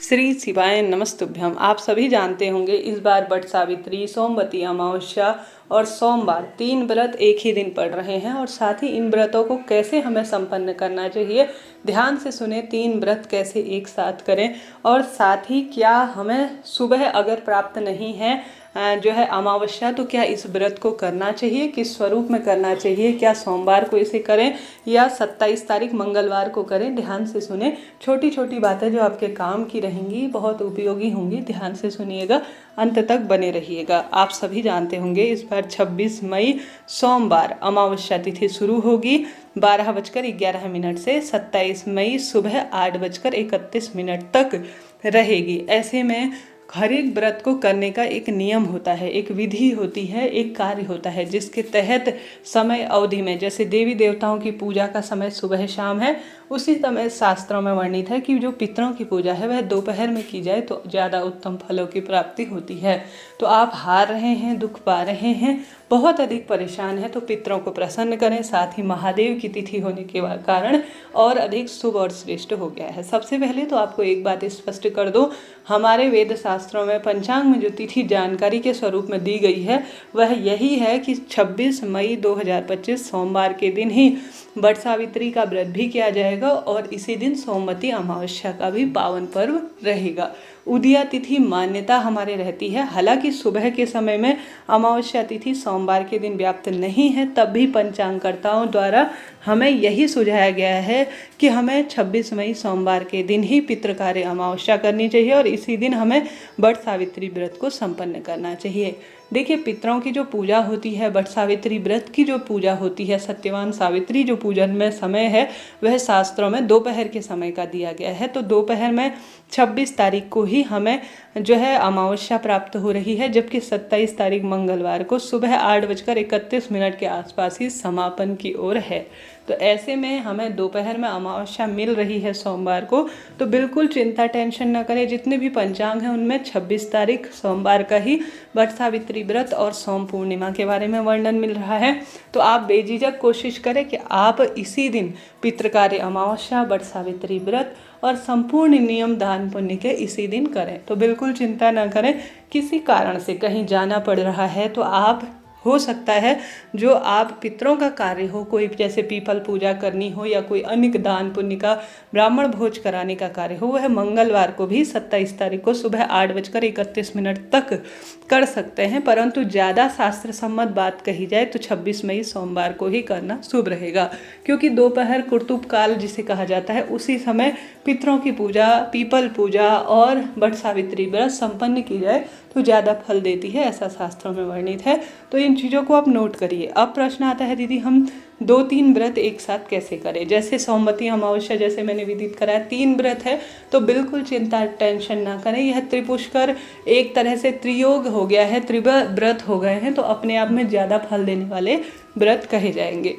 श्री शिवाय नमस्तुभ्यम। आप सभी जानते होंगे इस बार वट सावित्री, सोमवती अमावस्या और सोमवार 3 व्रत एक ही दिन पड़ रहे हैं और साथ ही इन व्रतों को कैसे हमें संपन्न करना चाहिए, ध्यान से सुने। 3 व्रत कैसे एक साथ करें और साथ ही क्या हमें सुबह अगर प्राप्त नहीं है जो है अमावस्या, तो क्या इस व्रत को करना चाहिए, किस स्वरूप में करना चाहिए, क्या सोमवार को इसे करें या 27 तारीख मंगलवार को करें। ध्यान से सुने, छोटी छोटी बातें जो आपके काम की रहेंगी, बहुत उपयोगी होंगी। ध्यान से सुनिएगा, अंत तक बने रहिएगा। आप सभी जानते होंगे इस बार 26 मई सोमवार अमावस्या तिथि शुरू होगी 12:11 से 27 मई सुबह 8:31 तक रहेगी। ऐसे में हर एक व्रत को करने का एक नियम होता है, एक विधि होती है, एक कार्य होता है, जिसके तहत समय अवधि में, जैसे देवी देवताओं की पूजा का समय सुबह शाम है, उसी समय शास्त्रों में वर्णित है कि जो पितरों की पूजा है वह दोपहर में की जाए तो ज़्यादा उत्तम फलों की प्राप्ति होती है। तो आप हार रहे हैं, दुख पा रहे हैं, बहुत अधिक परेशान है, तो पितरों को प्रसन्न करें। साथ ही महादेव की तिथि होने के कारण और अधिक शुभ और श्रेष्ठ हो गया है। सबसे पहले तो आपको एक बात स्पष्ट कर दूं, हमारे वेद शास्त्रों में पंचांग में जो तिथि जानकारी के स्वरूप में दी गई है वह यही है कि 26 मई 2025 सोमवार के दिन ही वट सावित्री का व्रत भी किया जाएगा और इसी दिन सोमवती अमावस्या का भी पावन पर्व रहेगा। उदया तिथि मान्यता हमारे रहती है, हालांकि सुबह के समय में अमावस्या तिथि सोमवार के दिन व्याप्त नहीं है, तब भी पंचांगकर्ताओं द्वारा हमें यही सुझाया गया है कि हमें 26 मई सोमवार के दिन ही पितृकार्य अमावस्या करनी चाहिए और इसी दिन हमें वट सावित्री व्रत को संपन्न करना चाहिए। देखिए, पितरों की जो पूजा होती है, वट सावित्री व्रत की जो पूजा होती है, सत्यवान सावित्री जो पूजन में समय है वह शास्त्रों में दोपहर के समय का दिया गया है। तो दोपहर में 26 तारीख को ही हमें जो है अमावस्या प्राप्त हो रही है, जबकि 27 तारीख मंगलवार को सुबह 8:31 के आसपास ही समापन की ओर है। तो ऐसे में हमें दोपहर में अमावस्या मिल रही है सोमवार को, तो बिल्कुल चिंता टेंशन न करें। जितने भी पंचांग हैं उनमें 26 तारीख सोमवार का ही वट सावित्री व्रत और सोम पूर्णिमा के बारे में वर्णन मिल रहा है। तो आप बेझिझक कोशिश करें कि आप इसी दिन पितृकार्य अमावस्या, वट सावित्री व्रत और संपूर्ण नियम दान पुण्य के इसी दिन करें। तो बिल्कुल चिंता न करें। किसी कारण से कहीं जाना पड़ रहा है तो आप, हो सकता है जो आप पितरों का कार्य हो, कोई जैसे पीपल पूजा करनी हो या कोई अन्य दान पुण्य का ब्राह्मण भोज कराने का कार्य हो, वह मंगलवार को भी 27 तारीख को सुबह 8:31 तक कर सकते हैं। परंतु ज़्यादा शास्त्र सम्मत बात कही जाए तो 26 मई सोमवार को ही करना शुभ रहेगा, क्योंकि दोपहर कुर्तुब काल जिसे कहा जाता है, उसी समय पितरों की पूजा, पीपल पूजा और वट सावित्री व्रत संपन्न की जाए तो ज़्यादा फल देती है, ऐसा शास्त्रों में वर्णित है। तो इन चीज़ों को आप नोट करिए। अब प्रश्न आता है, दीदी हम 2-3 व्रत एक साथ कैसे करें? जैसे सोमवती अमावस्या जैसे मैंने विदित कराया 3 व्रत है, तो बिल्कुल चिंता टेंशन ना करें। यह त्रिपुष्कर एक तरह से त्रियोग हो गया है, व्रत हो गए हैं, तो अपने आप में ज़्यादा फल देने वाले व्रत कहे जाएंगे।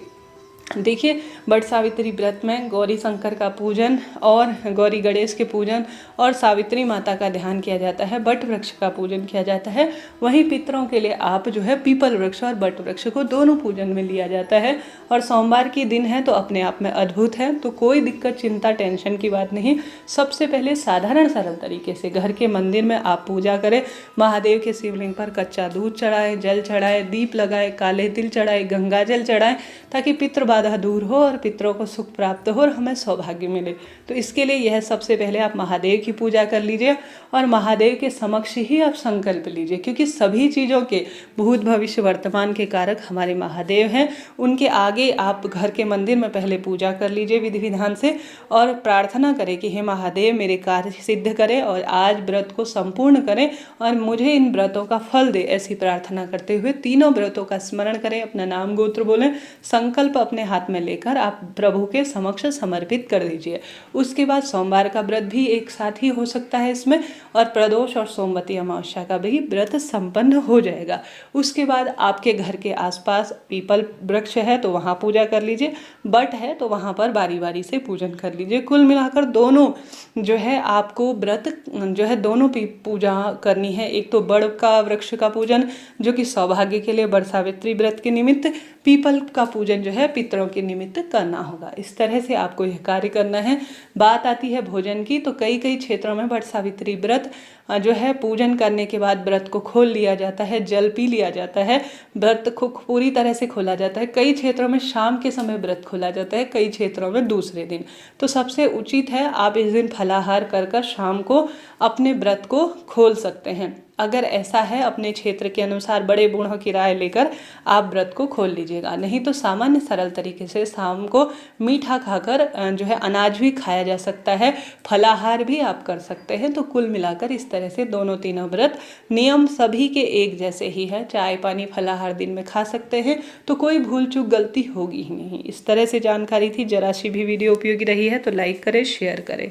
देखिए, वट सावित्री व्रत में गौरी शंकर का पूजन और गौरी गणेश के पूजन और सावित्री माता का ध्यान किया जाता है, वट वृक्ष का पूजन किया जाता है। वहीं पितरों के लिए आप जो है पीपल वृक्ष और वट वृक्ष को दोनों पूजन में लिया जाता है। और सोमवार की दिन है तो अपने आप में अद्भुत है, तो कोई दिक्कत चिंता टेंशन की बात नहीं। सबसे पहले साधारण सरल तरीके से घर के मंदिर में आप पूजा करें, महादेव के शिवलिंग पर कच्चा दूध चढ़ाएं, जल चढ़ाएं, दीप लगाएं, काले तिल चढ़ाएं, गंगा जल चढ़ाएं, ताकि पितृ बाधा दूर हो और पितरों को सुख प्राप्त हो और हमें सौभाग्य मिले। तो इसके लिए यह सबसे पहले आप महादेव की पूजा कर लीजिए और महादेव के समक्ष ही आप संकल्प लीजिए, क्योंकि सभी चीज़ों के भूत भविष्य वर्तमान के कारक हमारे महादेव हैं। उनके आगे आप घर के मंदिर में पहले पूजा कर लीजिए विधि विधान से और प्रार्थना करें कि हे महादेव, मेरे कार्य सिद्ध करें और आज व्रत को संपूर्ण करें और मुझे इन व्रतों का फल दे। ऐसी प्रार्थना करते हुए तीनों व्रतों का स्मरण करें, अपना नाम गोत्र बोलें, संकल्प अपने हाथ में लेकर आप प्रभु के समक्ष समर्पित कर दीजिए। उसके बाद सोमवार का व्रत भी एक साथ ही हो सकता है इसमें, और प्रदोष और सोमवती अमावस्या का भी व्रत संपन्न हो जाएगा। उसके बाद आपके घर के आसपास पीपल वृक्ष है तो वहाँ पूजा कर लीजिए, बट है तो वहाँ पर बारी बारी से पूजन कर लीजिए। कुल मिलाकर दोनों जो है आपको व्रत जो है दोनों पूजा करनी है। एक तो बड़ का वृक्ष का पूजन जो कि सौभाग्य के लिए, वट सावित्री व्रत के निमित्त, पीपल का पूजन जो है पितरों क्षेत्रों के निमित्त करना होगा। इस तरह से आपको यह कार्य करना है। बात आती है भोजन की, तो कई कई क्षेत्रों में वट सावित्री व्रत जो है पूजन करने के बाद व्रत को खोल लिया जाता है, जल पी लिया जाता है, व्रत को पूरी तरह से खोला जाता है। कई क्षेत्रों में शाम के समय व्रत खोला जाता है, कई क्षेत्रों में दूसरे दिन। तो सबसे उचित है आप इस दिन फलाहार कर शाम को अपने व्रत को खोल सकते हैं। अगर ऐसा है अपने क्षेत्र के अनुसार बड़े बूढ़ों की राय लेकर आप व्रत को खोल लीजिएगा, नहीं तो सामान्य सरल तरीके से शाम को मीठा खाकर जो है अनाज भी खाया जा सकता है, फलाहार भी आप कर सकते हैं। तो कुल मिलाकर इस तरह से दोनों तीनों व्रत नियम सभी के एक जैसे ही है। चाय पानी फलाहार दिन में खा सकते हैं, तो कोई भूल चूक गलती होगी ही नहीं। इस तरह से जानकारी थी। जरा सी भी वीडियो उपयोगी रही है तो लाइक करें, शेयर करें।